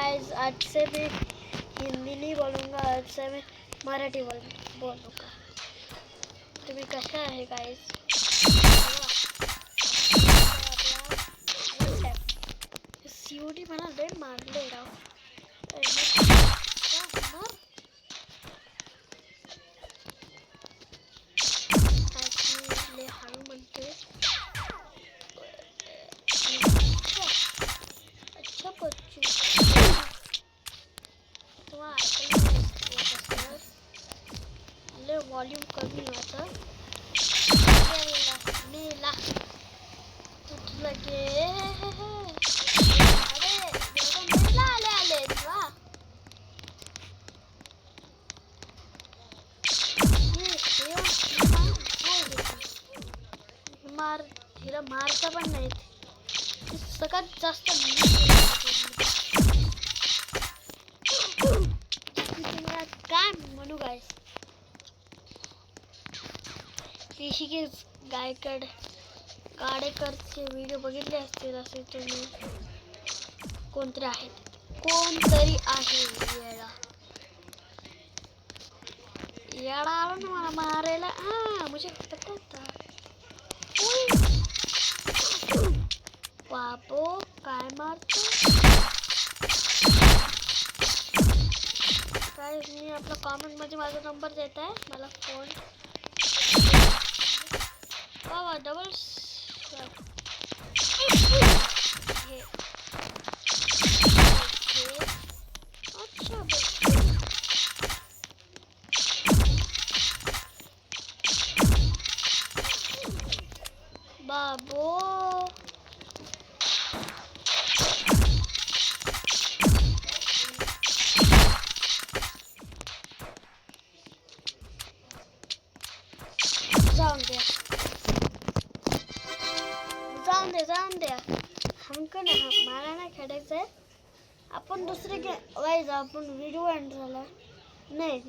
Guys, आज से मैं हिंदी नहीं बोलूँगा, आज से मैं मराठी बोलूँगा. तुम्ही कशा आहे गाइस? सीओडी मला लय मारले राव. लय हळू म्हणते. अच्छा बच्चू तुम्हाला लय वॉल्यूम कमी होता. मेला तुटलं गे. अरे मेला आले वा. हिला मारता पण नाही. सगळ्यात जास्त काय म्हणू गाइस. ऋषिकेश गाडेकरचे व्हिडिओ बघितले असतील असे तुम्ही. कोणतरी आहे येडा आला ना मला मारायला. मुझे पता था. बाबो काय मारतो. काय मी आपला कॉमेंट मध्ये माझा नंबर देत आहे. मला फोन बाबा डबल अच्छा बाबो जाऊन द्या. हमको नाही मला नाही खेळायचंय. आपण दुसरे गाइस आपण व्हिडिओ एंड झाला. नाही